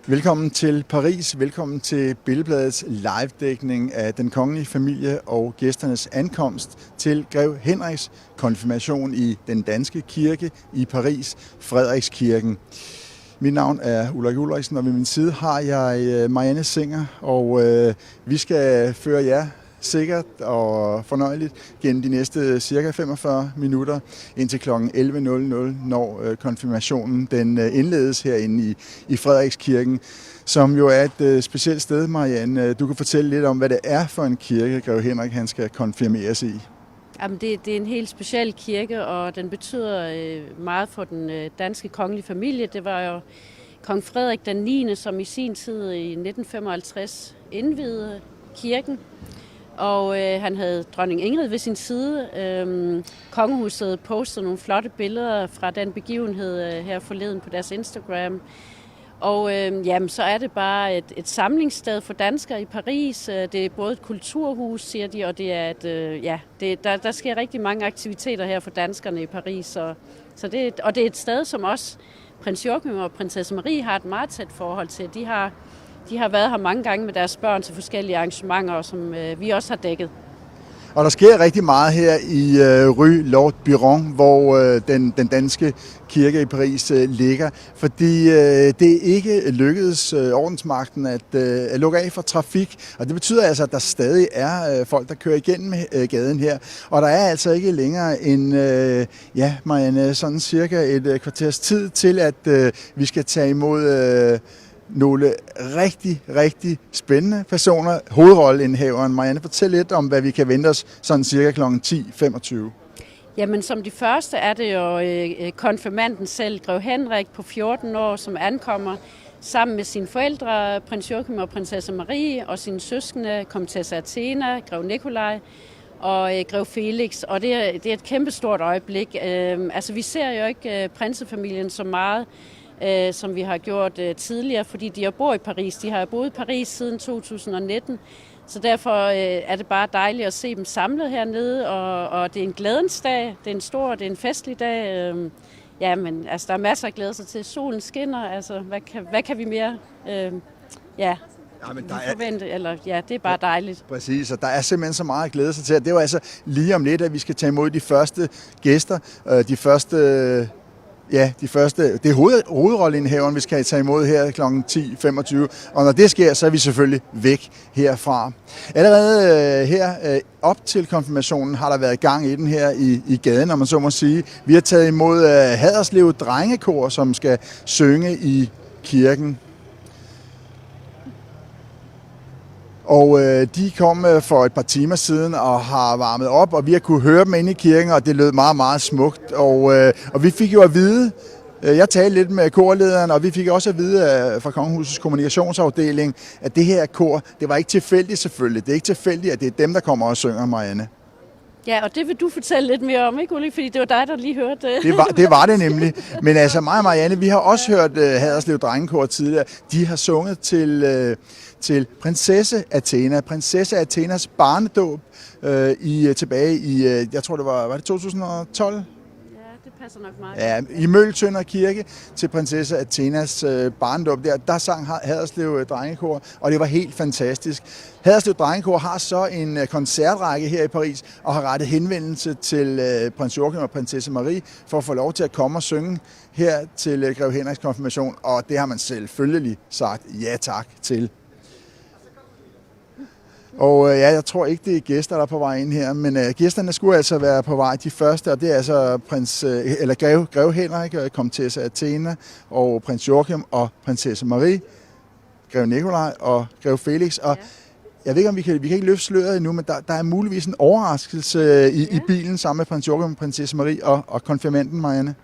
Velkommen til Paris. Velkommen til Billedbladets live-dækning af den kongelige familie og gæsternes ankomst til Grev Henriks konfirmation i den danske kirke i Paris, Frederikskirken. Mit navn er Ulrik Ulriksen, og ved min side har jeg Marianne Singer, og vi skal føre jer sikkert og fornøjeligt gennem de næste cirka 45 minutter indtil kl. 11.00, når konfirmationen den indledes herinde i Frederikskirken, som jo er et specielt sted, Marianne. Du kan fortælle lidt om, hvad det er for en kirke, Grev Henrik han skal konfirmeres i. Jamen, det er en helt speciel kirke, og den betyder meget for den danske kongelige familie. Det var jo kong Frederik den 9., som i sin tid i 1955 indviede kirken. Og han havde dronning Ingrid ved sin side. Kongehuset postede nogle flotte billeder fra den begivenhed her forleden på deres Instagram. Og jamen, så er det bare et samlingssted for danskere i Paris. Det er både et kulturhus, siger de, og det er der sker rigtig mange aktiviteter her for danskerne i Paris. Og det er et sted, som også prins Joachim og prinsesse Marie har et meget tæt forhold til. De har været her mange gange med deres børn til forskellige arrangementer, som vi også har dækket. Og der sker rigtig meget her i Rue Lord Byron, hvor den danske kirke i Paris ligger, fordi det ikke lykkedes ordensmagten at lukke af for trafik, og det betyder altså, at der stadig er folk, der kører igennem gaden her, og der er altså ikke længere end, Marianne, sådan cirka et kvarters tid til, at vi skal tage imod nogle rigtig spændende personer. Hovedrolleindhaveren Marianne, fortæl lidt om, hvad vi kan vente os sådan cirka kl. 10.25. Jamen, som de første er det jo konfirmanden selv, Grev Henrik på 14 år, som ankommer sammen med sine forældre, prins Joachim og prinsesse Marie, og sine søskende, komtesse Athena, grev Nikolaj og grev Felix. Og det er et kæmpestort øjeblik. Altså, vi ser jo ikke prinsefamilien så meget, som vi har gjort tidligere, fordi de bor i Paris. De har boet i Paris siden 2019, så derfor er det bare dejligt at se dem samlet hernede, og det er en glædens dag, det er en festlig dag. Ja, men altså, der er masser af glæde sig til. Solen skinner, altså, hvad kan vi mere? Forvente, det er bare dejligt. Præcis, og der er simpelthen så meget at glæde sig til. Det er jo altså lige om lidt, at vi skal tage imod de første gæster, det er hovedrolleindhaveren, vi skal tage imod her kl. 10.25, og når det sker, så er vi selvfølgelig væk herfra. Allerede her op til konfirmationen har der været gang i den her i gaden, om man så må sige. Vi har taget imod Haderslev Drengekor, som skal synge i kirken. Og de kom for et par timer siden og har varmet op, og vi har kunne høre dem inde i kirken, og det lød meget smukt. Og vi fik jo at vide, jeg talte lidt med korlederen, og vi fik også at vide fra Kongehusets kommunikationsafdeling, at det her kor, det var ikke tilfældigt selvfølgelig. Det er ikke tilfældigt, at det er dem, der kommer og synger, Marianne. Ja, og det vil du fortælle lidt mere om, ikke Uli? Fordi det var dig, der lige hørte det. Det var det nemlig. Men altså mig og Marianne, vi har også hørt Haderslev Drengekor tidligere. De har sunget til prinsesse Athena. Prinsesse Athenas barnedåb tilbage i, jeg tror det var det 2012? Det passer nok meget. Ja, i Møgeltønder Kirke til prinsesse Athenas barndåb. Der sang Haderslev Drengekor, og det var helt fantastisk. Haderslev Drengekor har så en koncertrække her i Paris, og har rettet henvendelse til prins Joachim og prinsesse Marie for at få lov til at komme og synge her til Grev Henriks konfirmation, og det har man selvfølgelig sagt ja tak til. Og jeg tror ikke, det er gæster, der er på vej ind her, men gæsterne skulle altså være på vej de første, og det er altså Grev Henrik, komtesse Athena, og prins Joachim og prinsesse Marie, grev Nikolaj og grev Felix. Og jeg ved ikke, om vi kan ikke løfte sløret endnu, men der er muligvis en overraskelse i bilen sammen med prins Joachim, prinsesse Marie og konfirmanden, Marianne.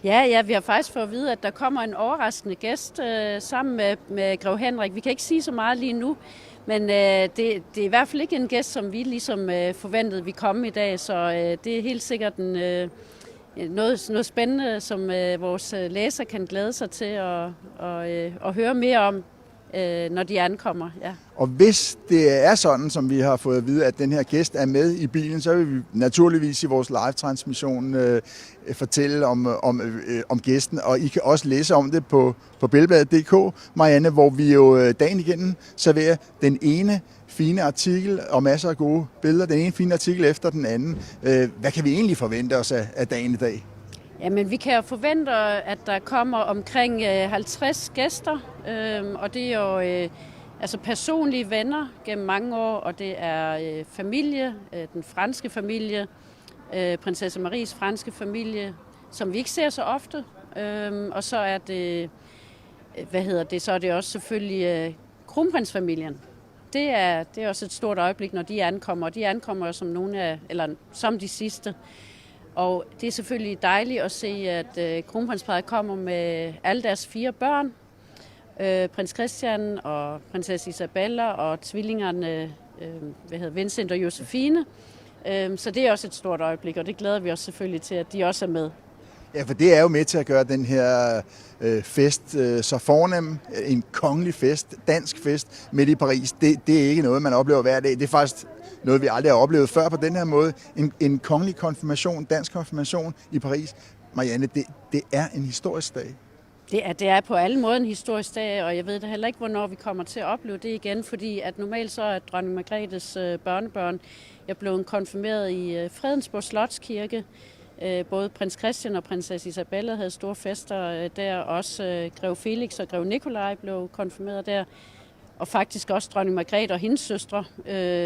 Ja, vi har faktisk fået at vide, at der kommer en overraskende gæst sammen med grev Henrik. Vi kan ikke sige så meget lige nu, men det er i hvert fald ikke en gæst, som vi ligesom forventede, vi komme i dag, så det er helt sikkert noget spændende, som vores læser kan glæde sig til at høre mere om. når de ankommer. Ja. Og hvis det er sådan, som vi har fået at vide, at den her gæst er med i bilen, så vil vi naturligvis i vores live-transmission fortælle om gæsten. Og I kan også læse om det på billedbladet.dk, Marianne, hvor vi jo dagen igennem serverer den ene fine artikel og masser af gode billeder. Den ene fine artikel efter den anden. Hvad kan vi egentlig forvente os af dagen i dag? Jamen, vi kan jo forvente, at der kommer omkring 50 gæster, og det er jo altså personlige venner gennem mange år, og det er familie, den franske familie, prinsesse Maries franske familie, som vi ikke ser så ofte, og så er det, så er det også selvfølgelig kronprinsfamilien. Det er også et stort øjeblik, når de ankommer, og de ankommer som de sidste. Og det er selvfølgelig dejligt at se, at kronprinsparret kommer med alle deres 4 børn. Prins Christian og prinsesse Isabella og tvillingerne Vincent og Josefine. Så det er også et stort øjeblik, og det glæder vi os selvfølgelig til, at de også er med. Ja, for det er jo med til at gøre den her fest så fornem. En kongelig fest, dansk fest midt i Paris. Det er ikke noget, man oplever hver dag. Det er faktisk noget, vi aldrig har oplevet før på den her måde. En kongelig konfirmation, dansk konfirmation i Paris. Marianne, det er en historisk dag. Det er på alle måder en historisk dag, og jeg ved da heller ikke, hvornår vi kommer til at opleve det igen, fordi at normalt så er dronning Margrethes børnebørn blevet konfirmeret i Fredensborg Slotskirke. Både prins Christian og prinsesse Isabella havde store fester der, også grev Felix og grev Nikolaj blev konfirmeret der, og faktisk også dronning Margrethe og hendes søstre,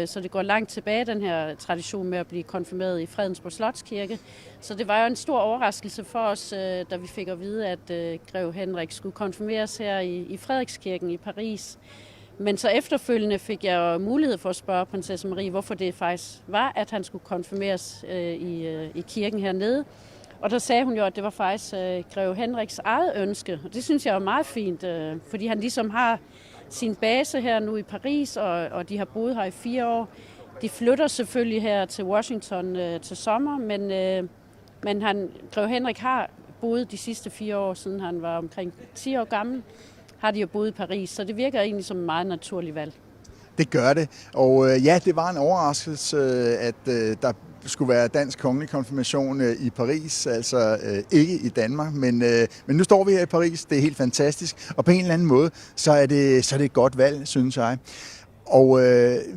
så det går langt tilbage, den her tradition med at blive konfirmeret i Fredensborg Slotskirke. Så det var jo en stor overraskelse for os, da vi fik at vide, at grev Henrik skulle konfirmeres her i Frederikskirken i Paris. Men så efterfølgende fik jeg jo mulighed for at spørge prinsesse Marie, hvorfor det faktisk var, at han skulle konfirmeres i kirken hernede. Og der sagde hun jo, at det var faktisk grev Henriks eget ønske. Og det synes jeg er meget fint, fordi han ligesom har sin base her nu i Paris, og de har boet her i 4 år. De flytter selvfølgelig her til Washington til sommer, men grev Henrik har boet de sidste 4 år, siden han var omkring 10 år gammel, har de jo boet i Paris, så det virker egentlig som et meget naturligt valg. Det gør det, og ja, det var en overraskelse, at der skulle være dansk kongelig konfirmation i Paris, altså ikke i Danmark, men nu står vi her i Paris, det er helt fantastisk, og på en eller anden måde, så er det et godt valg, synes jeg. Og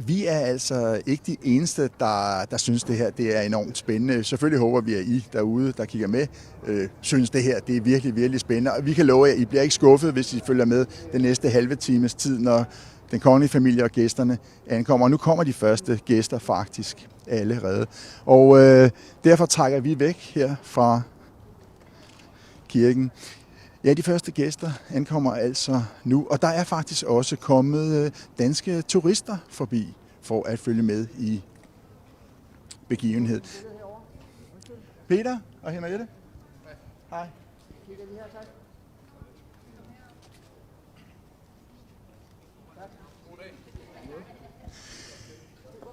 vi er altså ikke de eneste, der synes det her det er enormt spændende. Selvfølgelig håber vi, at I derude, der kigger med, synes det her det er virkelig, virkelig spændende. Og vi kan love jer, at I bliver ikke skuffet, hvis I følger med den næste halve times tid, når den kongelige familie og gæsterne ankommer. Og nu kommer de første gæster faktisk allerede. Og derfor trækker vi væk her fra kirken. Ja, de første gæster ankommer altså nu, og der er faktisk også kommet danske turister forbi for at følge med i begivenhed. Peter og Henriette. Hej.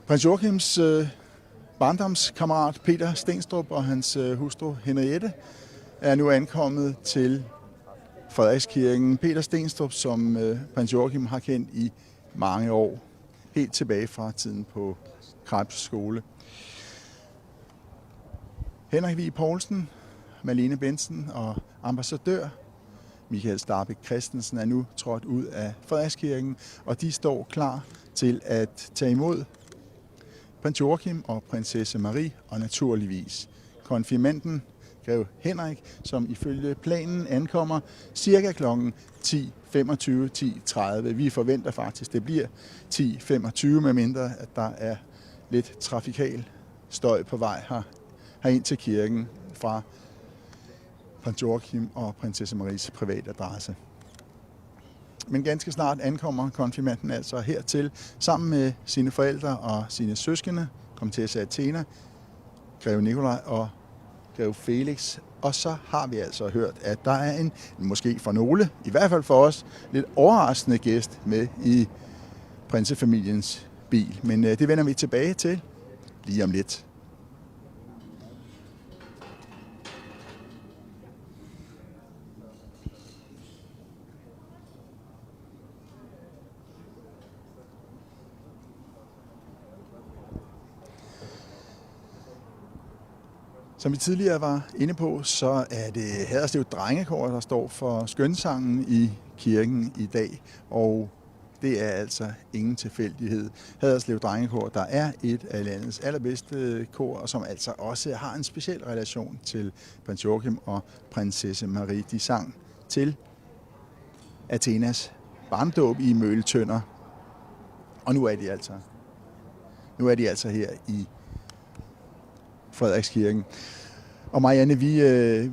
Prins Joachims barndomskammerat Peter Stenstrup og hans hustru Henriette er nu ankommet til Frederikskirken. Peter Stenstrup, som prins Joachim har kendt i mange år, helt tilbage fra tiden på Krebs skole. Henrik Vig Poulsen, Malene Bentzen og ambassadør Michael Starbæk Christensen er nu trådt ud af Frederikskirken, og de står klar til at tage imod prins Joachim og prinsesse Marie, og naturligvis konfirmanden grev Henrik, som ifølge planen ankommer cirka kl. 10.25-10.30. Vi forventer faktisk, det bliver 10.25, medmindre at der er lidt trafikal støj på vej herind til kirken fra prins Joachim og prinsesse Maries private adresse. Men ganske snart ankommer konfirmanden altså hertil, sammen med sine forældre og sine søskende, komtesse Athena, grev Nikolaj og grev Felix. Og så har vi altså hørt, at der er en, måske for nogle, i hvert fald for os, lidt overraskende gæst med i prinsefamiliens bil. Men det vender vi tilbage til lige om lidt. Som vi tidligere var inde på, så er det Haderslev Drengekor, der står for skønsangen i kirken i dag. Og det er altså ingen tilfældighed. Haderslev Drengekor, der er et af landets allerbedste kor, og som altså også har en speciel relation til prins Joachim og prinsesse Marie. De sang til Athenas barndåb i Møgeltønder. Og nu er de altså her i Frederikskirken. Og Marianne,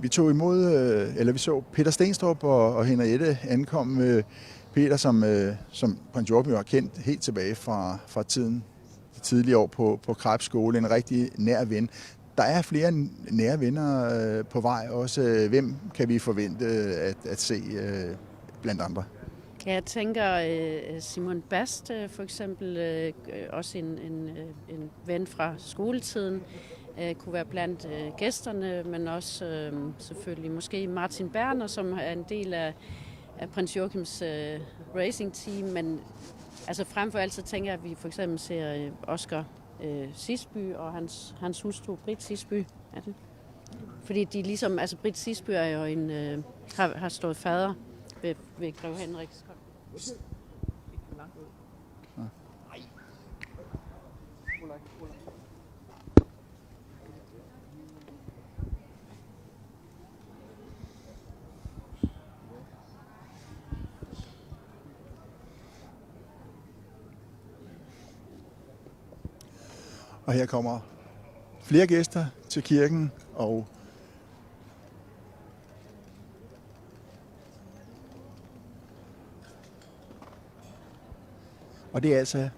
vi tog imod, eller vi så Peter Stenstrup og Henriette ankomme. Peter, som prins Joachim har kendt helt tilbage fra tiden, tidligere år på Krebs skole, en rigtig nær ven. Der er flere nære venner på vej også. Hvem kan vi forvente at se blandt andre? Jeg tænker Simon Bast for eksempel, også en ven fra skoletiden, kunne være blandt gæsterne, men også selvfølgelig måske Martin Berner, som er en del af prins Joachims racing team, men altså frem for alt så tænker jeg, at vi for eksempel ser Oscar Sisby og hans hustru Britt Sisby. Er det? Fordi de ligesom, altså Britt Sisby er jo har stået fader ved Grev Henriks. Og her kommer flere gæster til kirken, og det er altså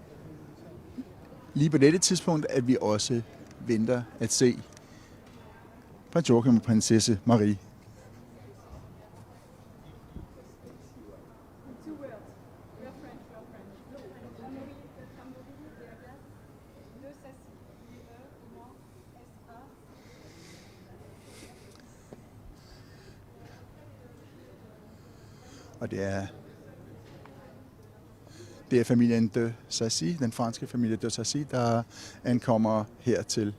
lige på dette tidspunkt, at vi også venter at se prins Joachim og prinsesse Marie. Og det er familien de Sassy, den franske familie de Sassy, der ankommer hertil.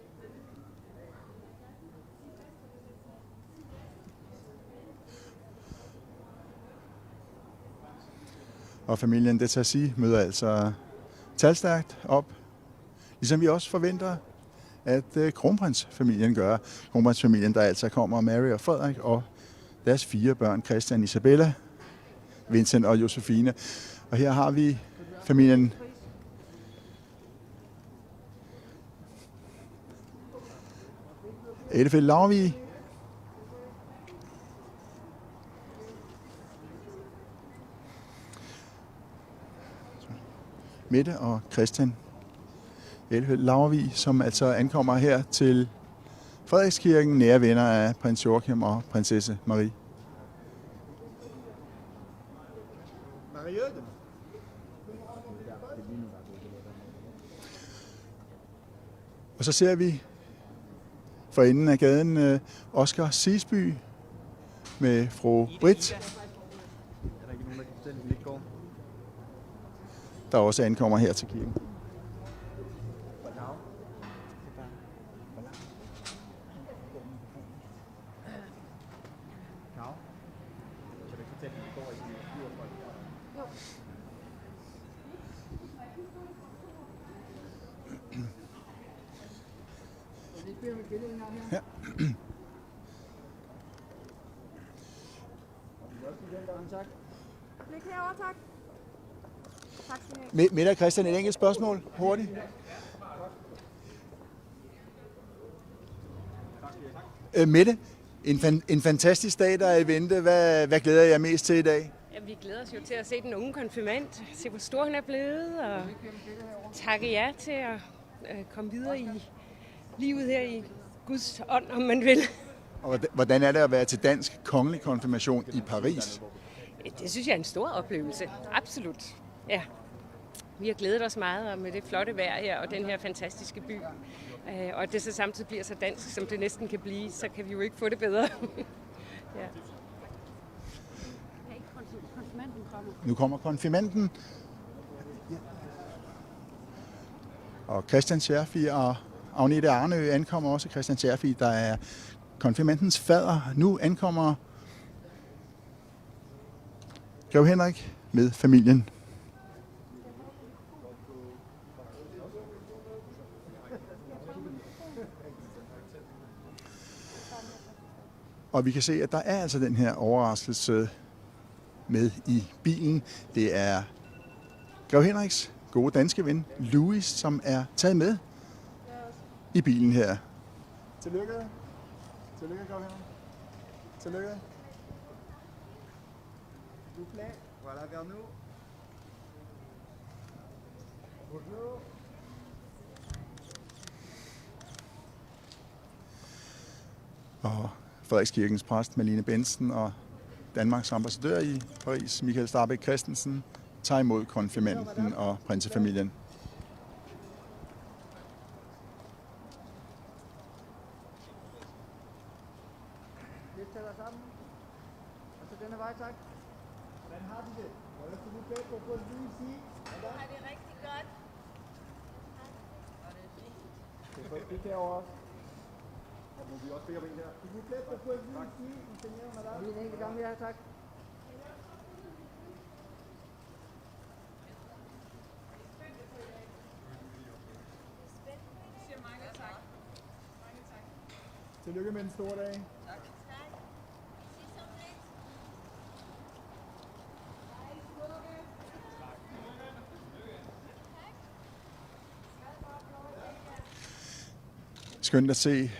Og familien de Sassy møder altså talstærkt op, ligesom vi også forventer, at kronprinsfamilien gør. Kronprinsfamilien, der altså kommer Mary og Frederik og deres 4 børn, Christian, Isabella, Vincent og Josefine. Og her har vi familien Ellefeldt Laurvig, Mette og Christian Ellefeldt Laurvig, som altså ankommer her til Frederikskirken, nære venner af prins Joachim og prinsesse Marie. Og så ser vi for enden af gaden Oscar Sisby med fru Britt, der også ankommer her til kirken. Ja. Mette og Christian, et enkelt spørgsmål. Hurtigt. Mette, en fantastisk dag, der er i vente. Hvad glæder jeg mest til i dag? Ja, vi glæder os jo til at se den unge konfirmand, se hvor stor han er blevet, og takke ja til at komme videre i livet her i Guds ånd, om man vil. Og hvordan er det at være til dansk kongelig konfirmation i Paris? Det synes jeg er en stor oplevelse. Absolut. Ja. Vi har glædet os meget og med det flotte vejr her og den her fantastiske by. Og at det så samtidig bliver så dansk, som det næsten kan blive, så kan vi jo ikke få det bedre. Ja. Nu kommer konfirmanden. Og Christian Scherfi og Agnete Arnø ankommer også, Christian Scherfig, der er konfirmandens fader. Nu ankommer grev Henrik med familien. Og vi kan se, at der er altså den her overraskelse med i bilen. Det er grev Henriks gode danske ven, Louis, som er taget med i bilen her. Tillykke. Tillykke, grev Henrik. Tillykke. S'il vous plaît, voilà vers nous. Bonjour. Og Frederikskirkens præst Malene Bensen og Danmarks ambassadør i Paris, Michael Starbæk Christensen, tager imod konfirmanden og prinsefamilien. Vi taler sammen. Og så denne vej, tak. Hvordan har de det? Hvordan skal du bedre på at sige? Har det rigtig godt. Det kan over os. Og må vi også bede om en her. Vil du bedre på at sige? Lige en enkelt gang, ja, tak. Tillykke med den store dag. Skønt at se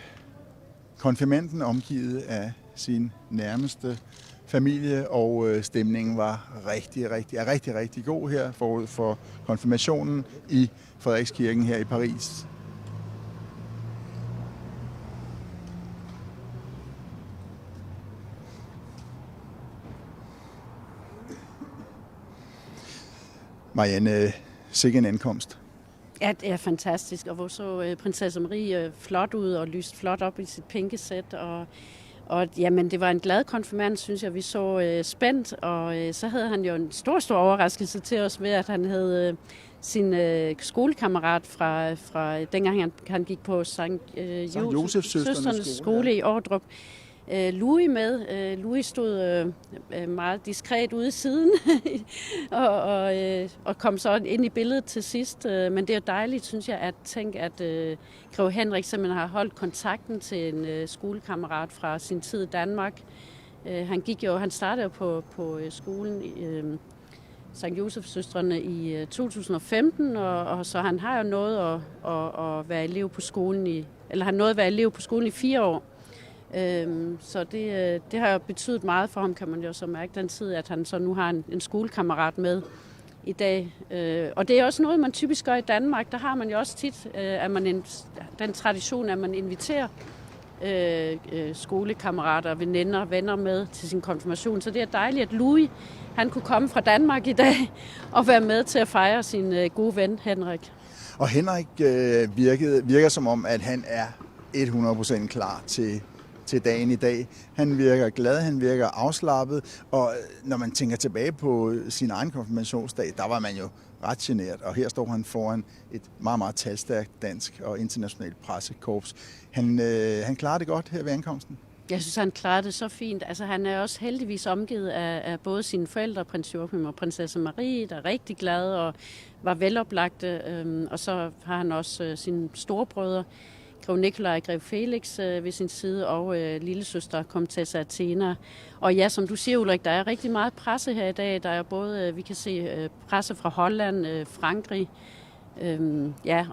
konfirmanden omgivet af sin nærmeste familie, og stemningen var rigtig god her forud for konfirmationen i Frederikskirken her i Paris. Marianne, sikke en ankomst. Ja, det er fantastisk, og hvor så prinsesse Marie flot ud og lyst flot op i sit pinkesæt, og jamen, det var en glad konfirmand, synes jeg. Vi så spændt, og så havde han jo en stor overraskelse til os ved, at han havde sin skolekammerat fra dengang han gik på Sankt Josefs Søsternes skole i Ordrup. Louis med. Louis stod meget diskret ude i siden og kom så ind i billedet til sidst. Men det er dejligt, synes jeg, at tænke, at grev Henrik simpelthen har holdt kontakten til en skolekammerat fra sin tid i Danmark. Han startede jo på skolen Sankt Josefs Søstrene i 2015, og så han har jo nået at være elev på skolen han nåede at være elev på skolen i 4 år. Så det har jo betydet meget for ham, kan man jo så mærke den tid, at han så nu har en skolekammerat med i dag. Og det er også noget, man typisk gør i Danmark. Der har man jo også tit den tradition, at man inviterer skolekammerater, veninder, venner med til sin konfirmation. Så det er dejligt, at Louis han kunne komme fra Danmark i dag og være med til at fejre sin gode ven Henrik. Og Henrik virker som om, at han er 100% klar til dagen i dag. Han virker glad, han virker afslappet, og når man tænker tilbage på sin egen konfirmationsdag, der var man jo ret genert, og her står han foran et meget talstærkt dansk og internationalt pressekorps. Han klarer det godt her ved ankomsten. Jeg synes, han klarede det så fint. Altså, han er også heldigvis omgivet af både sine forældre, prins Joachim og prinsesse Marie, der er rigtig glade og var veloplagte. Og så har han også sine storebrødre, grev Nikolaj og grev Felix ved sin side, og lillesøster komtesse Athena. Og ja, som du siger, Ulrik, der er rigtig meget presse her i dag. Der er både, vi kan se presse fra Holland, Frankrig,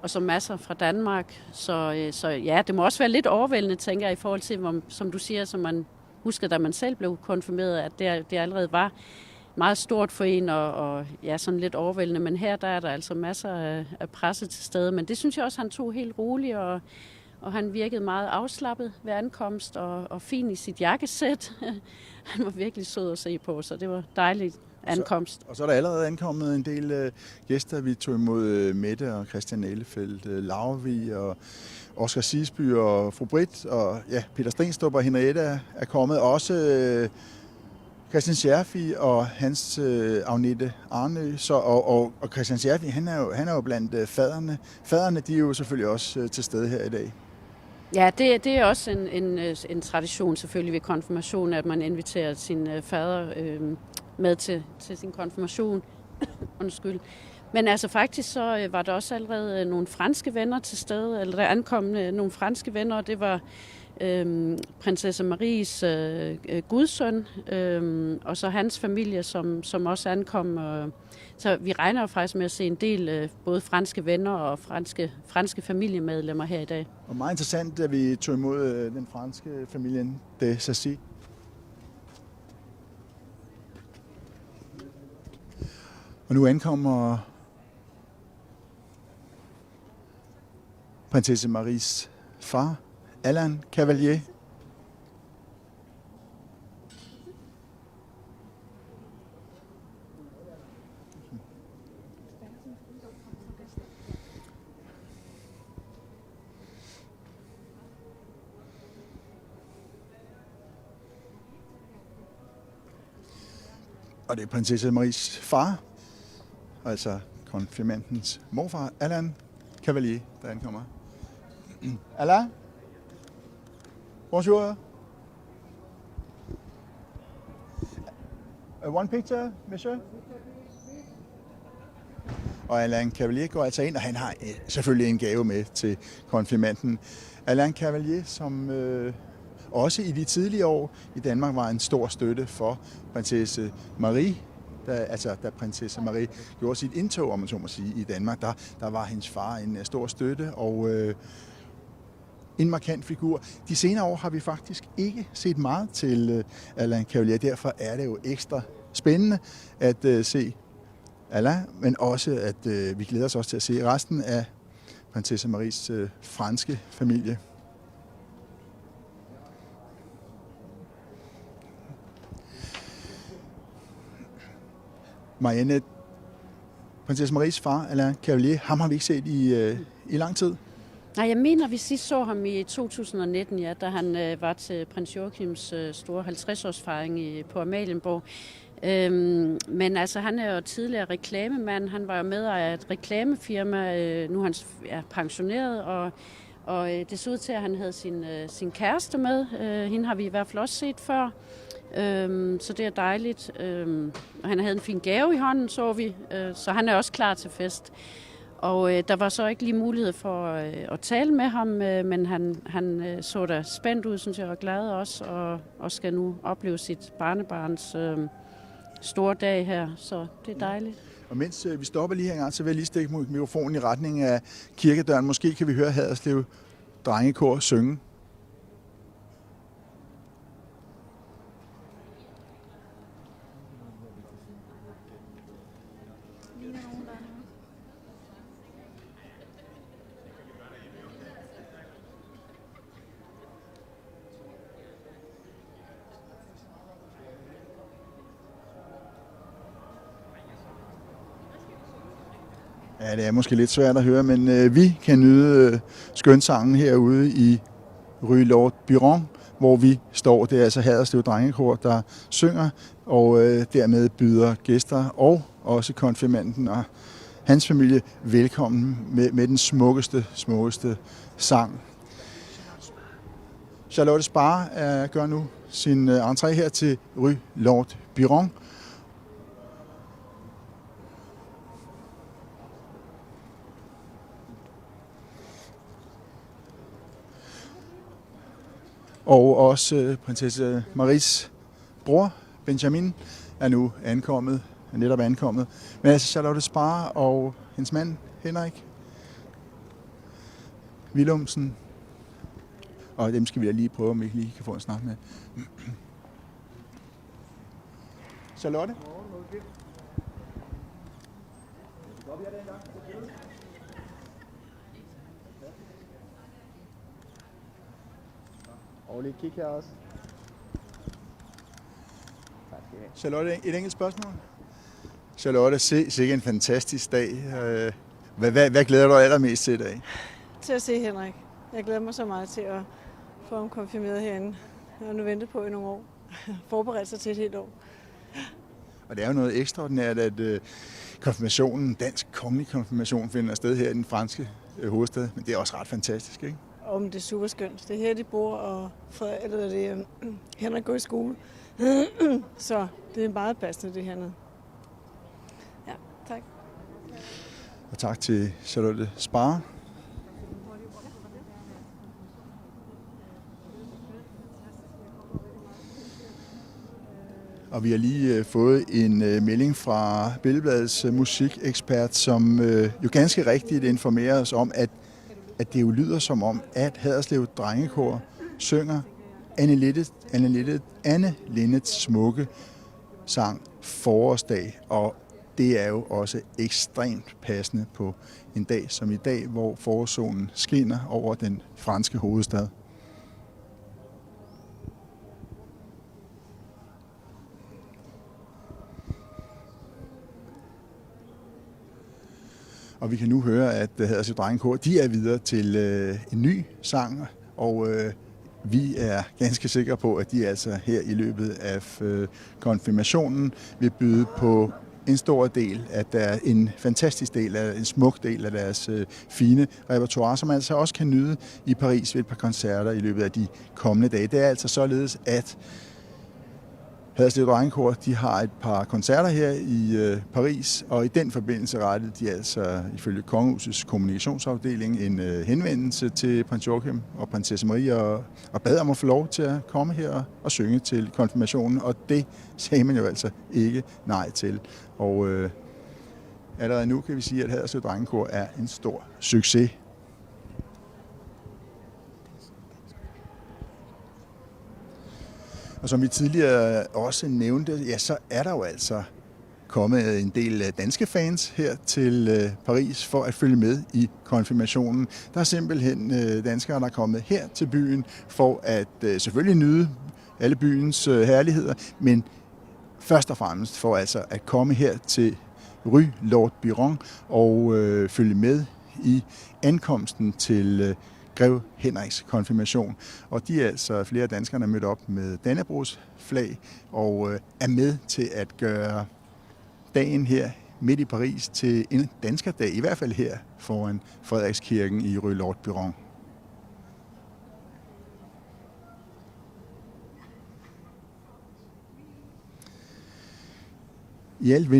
og så masser fra Danmark. Så ja, det må også være lidt overvældende, tænker jeg, i forhold til, som du siger, som man husker, da man selv blev konfirmeret, at det allerede var meget stort for en, og ja, sådan lidt overvældende. Men her der er der altså masser af presse til stede. Men det synes jeg også, han tog helt roligt, og han virkede meget afslappet ved ankomst, og fin i sit jakkesæt. Han var virkelig sød at se på, så det var dejligt ankomst. Og så er der allerede ankommet en del gæster. Vi tog imod Mette og Christian Ehlefeldt, Laurvig og Oscar Sisby og fru Britt, og ja, Peter Stenstrup og Henriette er kommet. Også Christian Scherfig og hans Agnete Arnø, og Christian Scherfig, han er jo blandt faderne. Faderne, de er jo selvfølgelig også til stede her i dag. Ja, det er også en tradition selvfølgelig ved konfirmation, at man inviterer sin fader med til sin konfirmation. Undskyld. Men altså faktisk så var der også allerede nogle franske venner til stede, eller der ankom nogle franske venner, og det var prinsesse Maries gudsøn, og så hans familie, som også ankom. Så vi regner jo faktisk med at se en del både franske venner og franske familiemedlemmer her i dag. Og meget interessant, at vi tog imod den franske familien de Sassy. Og nu ankommer prinsesse Maries far, Alain Cavalier. Og det er prinsesse Maries far, altså konfirmandens morfar, Alain Cavalier, der ankommer. Alain? Bonjour. One picture, monsieur? Og Alain Cavalier går altså ind, og han har selvfølgelig en gave med til konfirmanden. Alain Cavalier, som også i de tidlige år i Danmark var en stor støtte for prinsesse Marie. Da prinsesse Marie gjorde sit indtog, om man så må sige, i Danmark, der var hendes far en stor støtte og en markant figur. De senere år har vi faktisk ikke set meget til Alain Cavalier, derfor er det jo ekstra spændende at se Alain, men også at vi glæder os også til at se resten af prinsesse Maries franske familie. Marianne, prinsesse Maries far, Alain Cavalier, ham har vi ikke set i lang tid. Nej, jeg mener, vi sidst så ham i 2019, ja, da han var til prins Joachims store 50-årsfejring på Amalienborg. Men altså, han er jo tidligere reklamemand. Han var jo med af et reklamefirma. Nu er han pensioneret, og det så ud til, at han havde sin kæreste med. Hende har vi i hvert fald også set før. Så det er dejligt. Han havde en fin gave i hånden, så vi. Så han er også klar til fest. Og der var så ikke lige mulighed for at tale med ham, men han så da spændt ud, synes jeg, og glad også, og skal nu opleve sit barnebarns store dag her, så det er dejligt. Og mens vi stopper lige her, så vil jeg lige stikke mikrofonen i retning af kirkedøren. Måske kan vi høre Haderslev Drengekor synge. Ja, det er måske lidt svært at høre, men vi kan nyde skønsangen herude i Rue Lord Byron, hvor vi står. Det er altså Haderslev Drengekor, der synger, og dermed byder gæster og også konfirmanden og hans familie velkommen med den smukkeste sang. Charlotte Spar gør nu sin entré her til Rue Lord Byron. Og også prinsesse Maries bror, Benjamin, er nu netop ankommet. Men altså Charlotte Spar og hendes mand, Henrik Willumsen. Og dem skal vi lige prøve, om vi lige kan få en snak med. Charlotte? Og lige kig her også. Charlotte, et enkelt spørgsmål. Charlotte, sikke en fantastisk dag. Hvad glæder du dig allermest til i dag? Til at se Henrik. Jeg glæder mig så meget til at få ham konfirmeret herinde. Jeg har nu ventet på i nogle år. Forberedt sig til et helt år. Og det er jo noget ekstraordinært, at konfirmationen, dansk kongelig konfirmation, finder sted her i den franske hovedstad. Men det er også ret fantastisk, ikke? Om det er super skønt. Det er her, de bor, og Henrik går i skole. Så det er meget passende, det hernede. Ja, tak. Og tak til Charlotte Spar. Og vi har lige fået en melding fra Billedbladets musikekspert, som jo ganske rigtigt informerer os om, at det jo lyder som om, at Haderslev Drengekor synger Anne Linnets smukke sang Forårsdag, og det er jo også ekstremt passende på en dag som i dag, hvor forårssolen skinner over den franske hovedstad. Og vi kan nu høre, at Haderslev Drengekor, de er videre til en ny sang, og vi er ganske sikre på, at de altså her i løbet af konfirmationen vil byde på en stor del af en fantastisk del, en smuk del af deres fine repertoire, som man altså også kan nyde i Paris ved et par koncerter i løbet af de kommende dage. Det er altså således, at Haderslev Drengekor, de har et par koncerter her i Paris, og i den forbindelse rettede de altså ifølge Kongehusets kommunikationsafdeling en henvendelse til prins Joachim og prinsesse Marie og bad om at få lov til at komme her og synge til konfirmationen, og det sagde man jo altså ikke nej til. Og allerede nu kan vi sige, at Haderslev Drengekor er en stor succes. Og som vi tidligere også nævnte, ja, så er der jo altså kommet en del danske fans her til Paris for at følge med i konfirmationen. Der er simpelthen danskere, der er kommet her til byen for at selvfølgelig nyde alle byens herligheder, men først og fremmest for altså at komme her til Rue Lord Biron og følge med i ankomsten til Grev Henriks konfirmation. Og de er altså flere af danskerne mødt op med Dannebrogs flag og er med til at gøre dagen her midt i Paris til en danskerdag, i hvert fald her foran Frederikskirken i Rue Lord Biron. I alt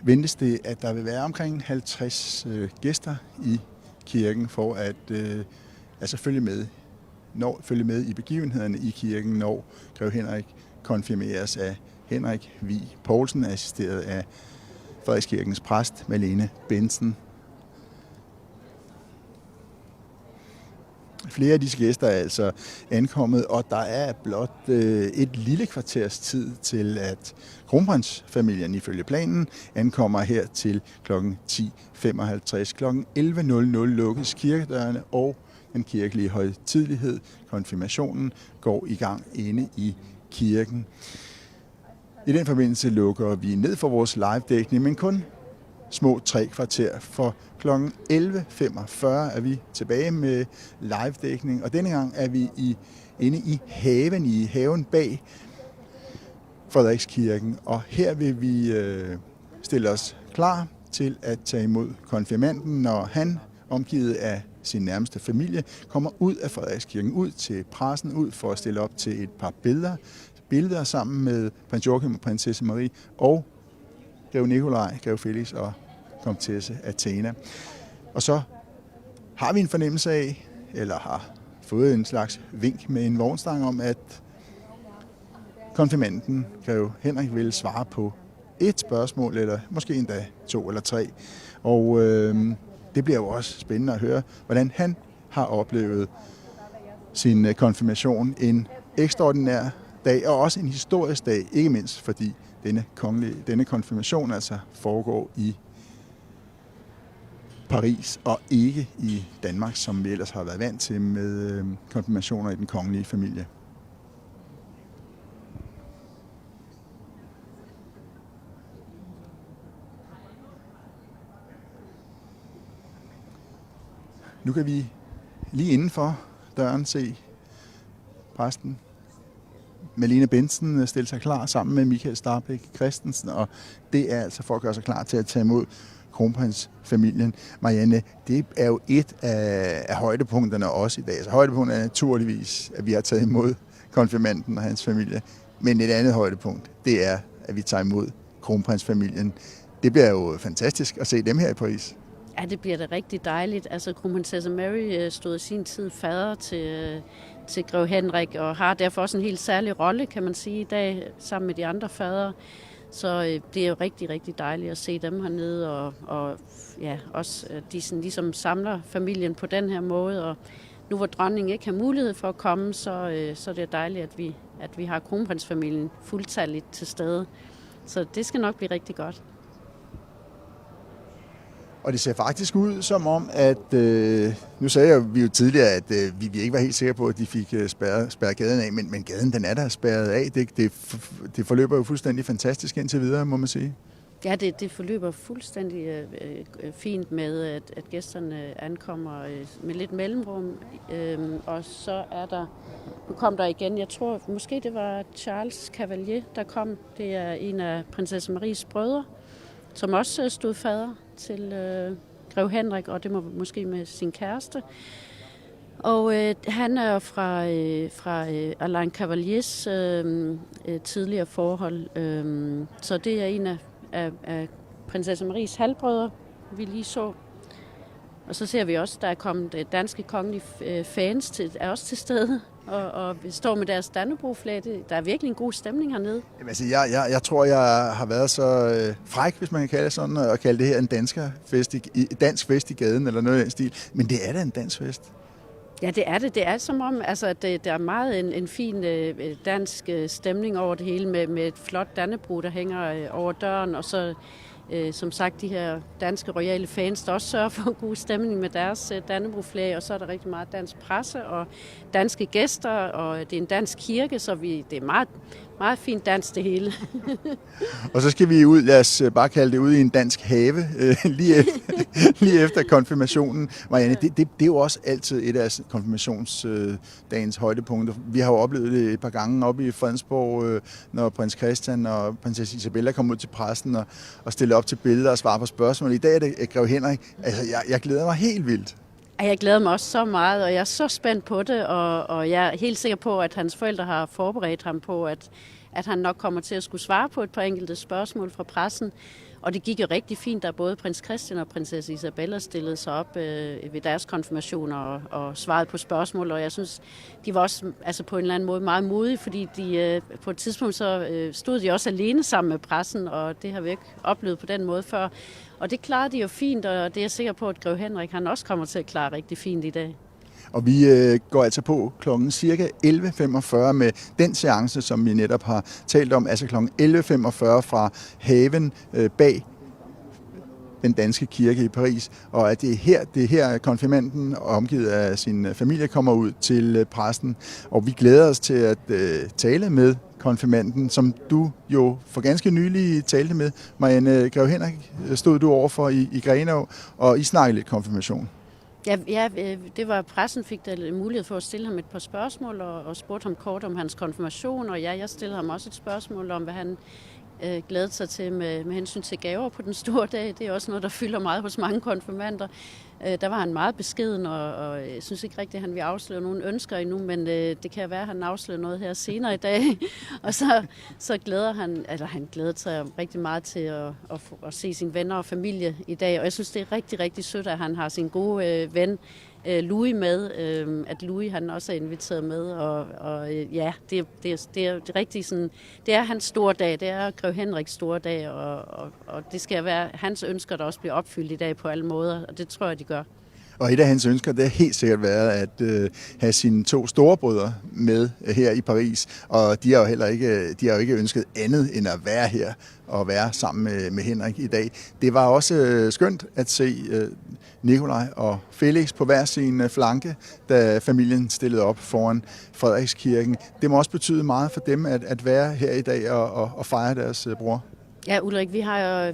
ventes det, at der vil være omkring 50 gæster i kirken for at følge med i begivenhederne i kirken, når Grev Henrik konfirmeres af Henrik Vig Poulsen, assisteret af Frederikskirkens præst Malene Bensen. Flere af disse gæster er altså ankommet, og der er blot et lille kvarters tid til, at kronprinsfamilien ifølge planen ankommer her til kl. 10.55. Kl. 11.00 lukkes kirkedørene, og den kirkelige højtidelighed, konfirmationen, går i gang inde i kirken. I den forbindelse lukker vi ned for vores live-dækning, men kun små 3 kvarter, for kl. 11.45 er vi tilbage med live-dækning, og denne gang er vi inde i haven bag Frederikskirken, og her vil vi stille os klar til at tage imod konfirmanden, når han, omgivet af sin nærmeste familie, kommer ud af Frederikskirken, ud til pressen, ud for at stille op til et par billeder sammen med prins Joachim og prinsesse Marie og Grev Nikolaj, Grev Felix og komtesse Athena. Og så har vi en fornemmelse af, eller har fået en slags vink med en vognstang om, at konfirmanden, Grev Henrik, vil svare på et spørgsmål, eller måske endda 2 eller 3. Og det bliver jo også spændende at høre, hvordan han har oplevet sin konfirmation. En ekstraordinær dag, og også en historisk dag, ikke mindst fordi denne konfirmation altså foregår i Paris og ikke i Danmark, som vi ellers har været vant til med konfirmationer i den kongelige familie. Nu kan vi lige inden for døren se præsten Malene Bentzen stille sig klar sammen med Michael Starbæk Christensen, og det er altså for at gøre sig klar til at tage imod kronprinsfamilien. Marianne, det er jo et af højdepunkterne også i dag. Altså højdepunktet er naturligvis, at vi har taget imod konfirmanden og hans familie, men et andet højdepunkt, det er, at vi tager imod kronprinsfamilien. Det bliver jo fantastisk at se dem her i Paris. Ja, det bliver da rigtig dejligt. Altså, kronprinsesse Mary stod i sin tid fader til grev Henrik, og har derfor også en helt særlig rolle, kan man sige, i dag, sammen med de andre fadere. Så det er jo rigtig, rigtig dejligt at se dem hernede, og ja, også de sådan, ligesom samler familien på den her måde. Og nu hvor dronningen ikke har mulighed for at komme, så er det dejligt, at vi har kronprinsfamilien fuldtalligt til stede. Så det skal nok blive rigtig godt. Og det ser faktisk ud som om, at nu sagde vi jo tidligere, at vi ikke var helt sikre på, at de fik spærret gaden af, men gaden den er der spærret af. Det forløber jo fuldstændig fantastisk indtil videre, må man sige. Ja, det forløber fuldstændig fint med, at gæsterne ankommer med lidt mellemrum. Og så nu kom der igen, jeg tror måske det var Charles Cavalier, der kom. Det er en af prinsesse Maries brødre, som også stod fader til grev Henrik, og det må måske med sin kæreste. Og han er fra Alain Cavaliers tidligere forhold, så det er en af prinsesse Maries halvbrødre, vi lige så. Og så ser vi også, der er kommet danske kongelige fans er også til stede, og vi står med deres Dannebrog-flag. Der er virkelig en god stemning hernede. Jamen, altså, jeg tror, jeg har været så fræk, hvis man kan kalde det sådan, og kalde det her en dansk fest i gaden, eller noget i den stil. Men det er da en dansk fest. Ja, det er det. Det er som om, altså, der er meget en fin dansk stemning over det hele, med et flot Dannebrog, der hænger over døren, og så som sagt de her danske royale fans, der også sørger for en god stemning med deres Dannebrog-flag, og så er der rigtig meget dansk presse og danske gæster, og det er en dansk kirke, så det er meget, meget fint dans det hele. Og så skal vi ud, lad os bare kalde det ud i en dansk have, lige efter konfirmationen. Marianne, det er jo også altid et af konfirmationsdagens højdepunkter. Vi har jo oplevet det et par gange oppe i Fredensborg, når prins Christian og prinsesse Isabella kom ud til pressen og stillede op til billeder og svare på spørgsmål. I dag er det grev Henrik. Altså, jeg glæder mig helt vildt. Jeg glæder mig også så meget, og jeg er så spændt på det, og jeg er helt sikker på, at hans forældre har forberedt ham på, at han nok kommer til at skulle svare på et par enkelte spørgsmål fra pressen. Og det gik jo rigtig fint, da både prins Christian og prinsesse Isabella stillede sig op ved deres konfirmationer og svarede på spørgsmål. Og jeg synes, de var også på en eller anden måde meget modige, fordi de på et tidspunkt så stod de også alene sammen med pressen, og det har vi ikke oplevet på den måde før. Og det klarede de jo fint, og det er jeg sikker på, at grev Henrik han også kommer til at klare rigtig fint i dag. Og vi går altså på klokken cirka 11.45 med den seance, som vi netop har talt om, altså klokken 11.45 fra haven bag den danske kirke i Paris, og at det er her konfirmanden omgivet af sin familie kommer ud til pressen, og vi glæder os til at tale med konfirmanden, som du jo for ganske nylig talte med. Marianne, grev Henrik stod du overfor i Grenaa, og I snakkede lidt konfirmation. Ja, det var pressen fik der mulighed for at stille ham et par spørgsmål og spurgte ham kort om hans konfirmation, og ja, jeg stillede ham også et spørgsmål om, hvad han glædede sig til med hensyn til gaver på den store dag. Det er også noget, der fylder meget hos mange konfirmander. Der var han meget beskeden, og jeg synes ikke rigtigt, at han vil afsløre nogen ønsker endnu, men det kan være, at han afslører noget her senere i dag. Og så glæder han glæder sig rigtig meget til at se sine venner og familie i dag. Og jeg synes, det er rigtig, rigtig sødt, at han har sin gode ven Louis med, at Louis han også er inviteret med, og ja, det er rigtig sådan, det er hans store dag, det er grev Henriks store dag, og det skal være hans ønsker, der også bliver opfyldt i dag på alle måder, og det tror jeg, de gør. Og et af hans ønsker, det har helt sikkert været at have sine 2 storebrødre med her i Paris. Og de har jo ikke ønsket andet end at være her og være sammen med Henrik i dag. Det var også skønt at se Nikolaj og Felix på hver sin flanke, da familien stillede op foran Frederikskirken. Det må også betyde meget for dem at være her i dag og fejre deres bror. Ja, Ulrik, vi har jo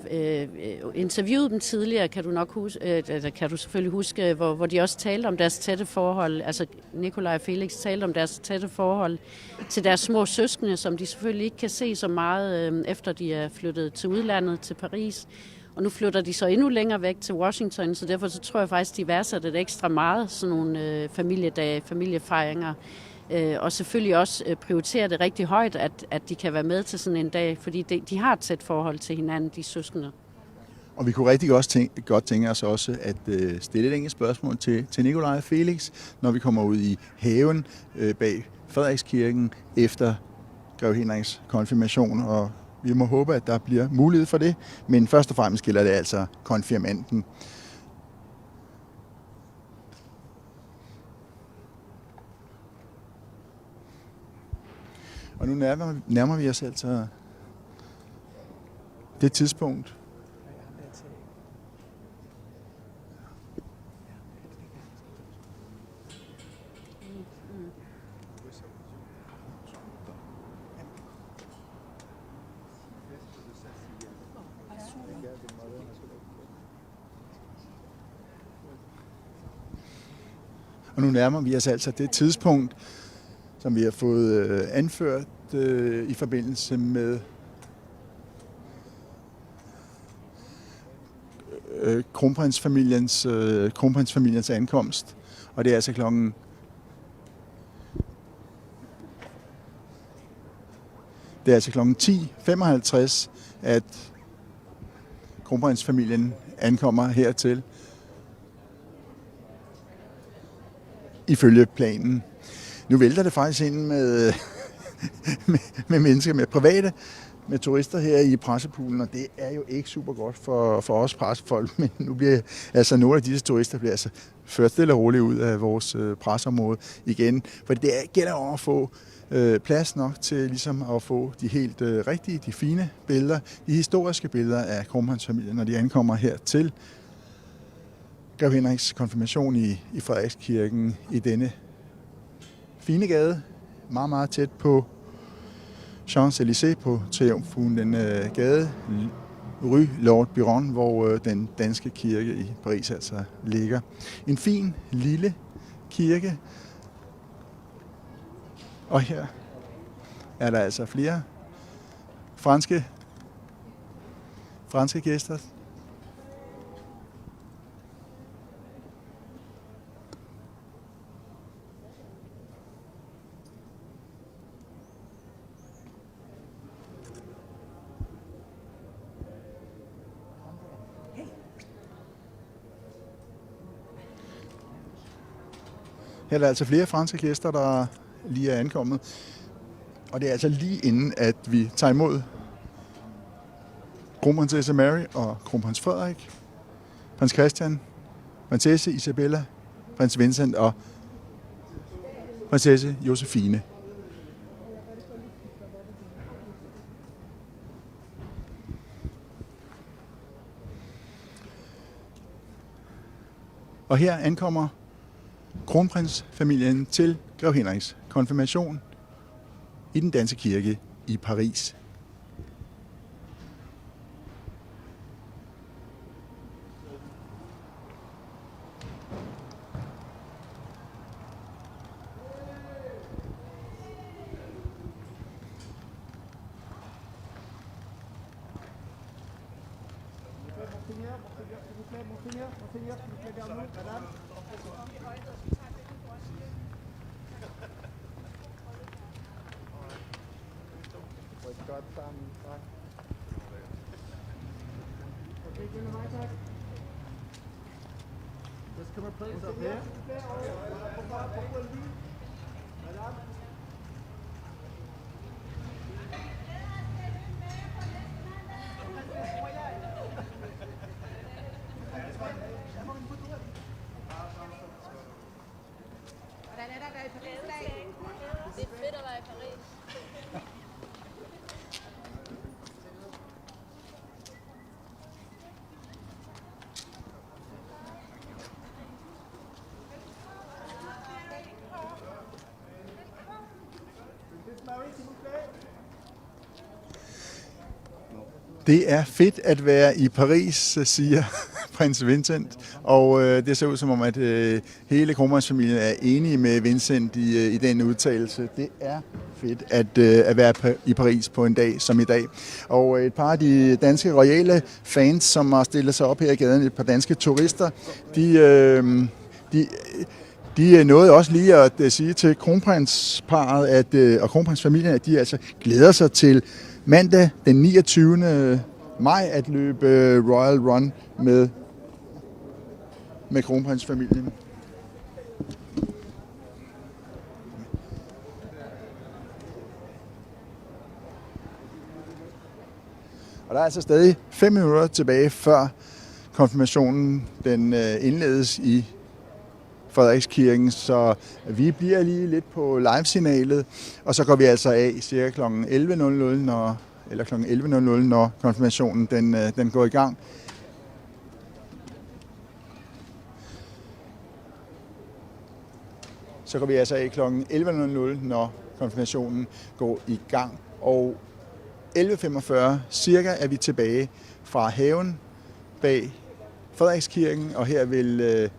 interviewet dem tidligere, kan du nok huske, kan du selvfølgelig huske, hvor de også talte om deres tætte forhold, altså Nikolaj og Felix talte om deres tætte forhold til deres små søskende, som de selvfølgelig ikke kan se så meget, efter de er flyttet til udlandet, til Paris. Og nu flytter de så endnu længere væk til Washington, så derfor så tror jeg faktisk, de værdsætter det ekstra meget, sådan nogle familiedage, familiefejringer. Og selvfølgelig også prioriterer det rigtig højt, at de kan være med til sådan en dag, fordi de har et tæt forhold til hinanden, de søskende. Og vi kunne rigtig godt tænke os også at stille et enkelt spørgsmål til Nikolaj og Felix, når vi kommer ud i haven bag Frederikskirken efter Grev Henriks konfirmation, og vi må håbe, at der bliver mulighed for det, men først og fremmest gælder det altså konfirmanden. Og nu nærmer vi os altså det tidspunkt, som vi har fået anført i forbindelse med kronprinsfamiliens ankomst. Og det er altså klokken 10:55, at kronprinsfamilien ankommer hertil ifølge planen. Nu vælter det faktisk ind med mennesker, med private, med turister her i pressepoolen, og det er jo ikke super godt for os pressefolk, men nu bliver altså nogle af disse turister bliver altså ført stille og roligt ud af vores presseområde igen, for det gælder om at få plads nok til ligesom at få de helt rigtige, de fine billeder, de historiske billeder af kronprinsfamilien, når de ankommer her til Grev Henriks konfirmation i Frederikskirken i denne fine gade, meget, meget tæt på Champs-Élysées, på Triumfbuen, den gade, Rue Lord Byron, hvor den danske kirke i Paris altså ligger. En fin, lille kirke. Og her er der altså flere franske gæster. Her er der altså flere franske gæster, der lige er ankommet. Og det er altså lige inden, at vi tager imod kronprinsesse Mary og kronprins Frederik, prins Christian, prinsesse Isabella, prins Vincent og prinsesse Josefine. Og her ankommer kronprinsfamilien til Grev Henriks konfirmation i den danske kirke i Paris. Just come and place up here. Det er fedt at være i Paris. Det er fedt at være i Paris, siger prins Vincent, og det ser ud som om, at hele kronprinsfamilien er enige med Vincent i den udtalelse. Det er fedt at være i Paris på en dag som i dag. Og et par af de danske royale fans, som har stillet sig op her i gaden, et par danske turister, de nåede også lige at sige til kronprinsparet og kronprinsfamilien, at de altså glæder sig til mandag den 29. maj at løbe Royal Run med kronprinsfamilien. Og der er altså stadig 5 minutter tilbage, før konfirmationen den indledes i Frederikskirken, så vi bliver lige lidt på live-signalet, og så går vi altså af cirka kl. 11.00, når konfirmationen den går i gang. Så går vi altså af kl. 11.00, når konfirmationen går i gang, og 11.45 cirka er vi tilbage fra haven bag Frederikskirken, og her vil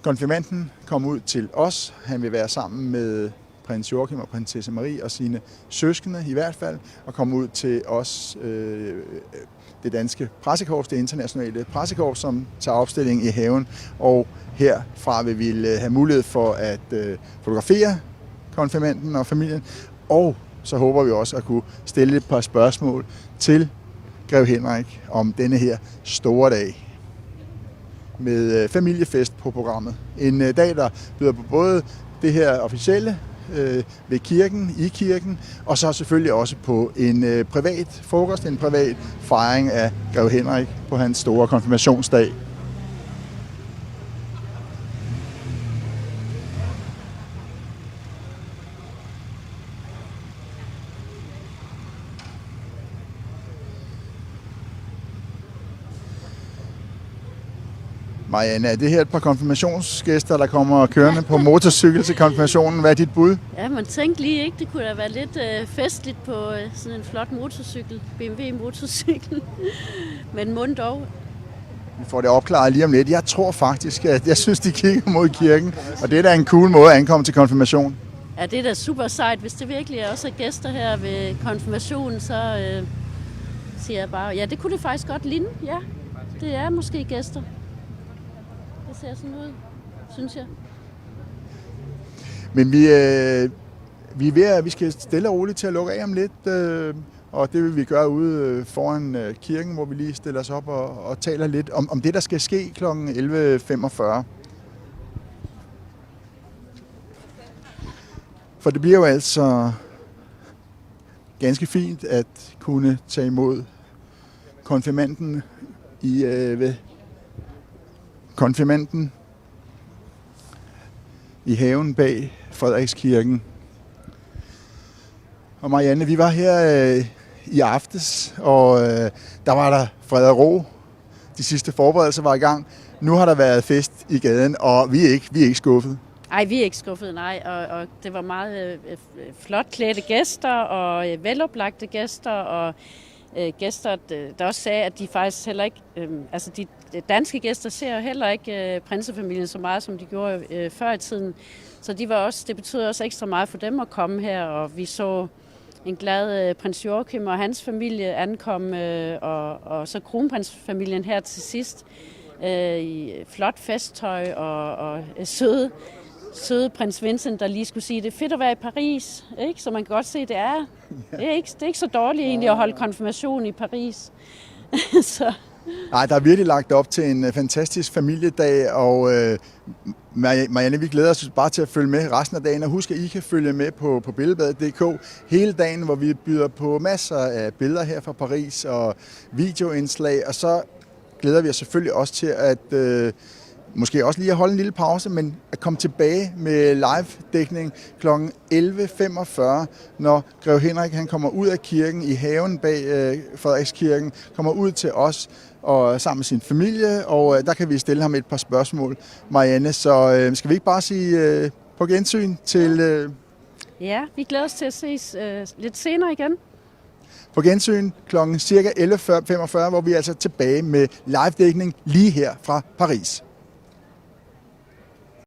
konfirmanden komme ud til os. Han vil være sammen med prins Joachim og prinsesse Marie og sine søskende i hvert fald, og komme ud til os, det danske pressekorps, det internationale pressekorps, som tager opstilling i haven. Og herfra vil vi have mulighed for at fotografere konfirmanden og familien, og så håber vi også at kunne stille et par spørgsmål til Grev Henrik om denne her store dag med familiefest på programmet. En dag, der byder på både det her officielle ved kirken, i kirken, og så selvfølgelig også på en privat frokost, en privat fejring af Grev Henrik på hans store konfirmationsdag. Marianne, er det her et par konfirmationsgæster, der kommer kørende på motorcykel til konfirmationen? Hvad er dit bud? Ja, man tænkte lige ikke, det kunne da være lidt festligt på sådan en flot motorcykel, BMW-motorcykel, men mund dog. Vi får det opklaret lige om lidt. Jeg tror faktisk, at jeg synes, de kigger mod kirken, og det er da en cool måde at ankomme til konfirmation. Ja, det er da super sejt. Hvis det virkelig er også gæster her ved konfirmationen, så siger jeg bare, ja, det kunne det faktisk godt ligne. Ja, det er måske gæster. Det ser sådan ud, synes jeg. Men vi skal stille og roligt til at lukke af om lidt, og det vil vi gøre ude foran kirken, hvor vi lige stiller os op og taler lidt om det, der skal ske kl. 11.45. For det bliver jo altså ganske fint at kunne tage imod konfirmanden i haven bag Frederikskirken. Og Marianne, vi var her i aftes, og der var der fred og ro. De sidste forberedelser var i gang. Nu har der været fest i gaden, og vi er ikke skuffet. Nej, vi er ikke skuffet, nej. Og det var meget flot klædte gæster, og veloplagte gæster, og gæster, der også sagde, at de faktisk heller ikke, altså de danske gæster ser heller ikke prinsefamilien så meget, som de gjorde før i tiden. Så det betød også ekstra meget for dem at komme her, og vi så en glad prins Joachim og hans familie ankomme, og så kronprinsfamilien her til sidst i flot festtøj og søde prins Vincent, der lige skulle sige, det er fedt at være i Paris, ikke? Så man kan godt se, det er ikke så dårligt egentlig at holde konfirmation i Paris. Så. Nej, der er virkelig lagt op til en fantastisk familiedag, og Marianne, vi glæder os bare til at følge med resten af dagen, og husk, at I kan følge med på billedbladet.dk hele dagen, hvor vi byder på masser af billeder her fra Paris og videoindslag, og så glæder vi os selvfølgelig også til at måske også lige at holde en lille pause, men at komme tilbage med live-dækning kl. 11.45, når Grev Henrik han kommer ud af kirken i haven bag Frederikskirken, kommer ud til os og sammen med sin familie, og der kan vi stille ham et par spørgsmål, Marianne. Så skal vi ikke bare sige på gensyn til... Ja, vi glæder os til at ses lidt senere igen. På gensyn klokken ca. 11.45, hvor vi er altså tilbage med live-dækning lige her fra Paris.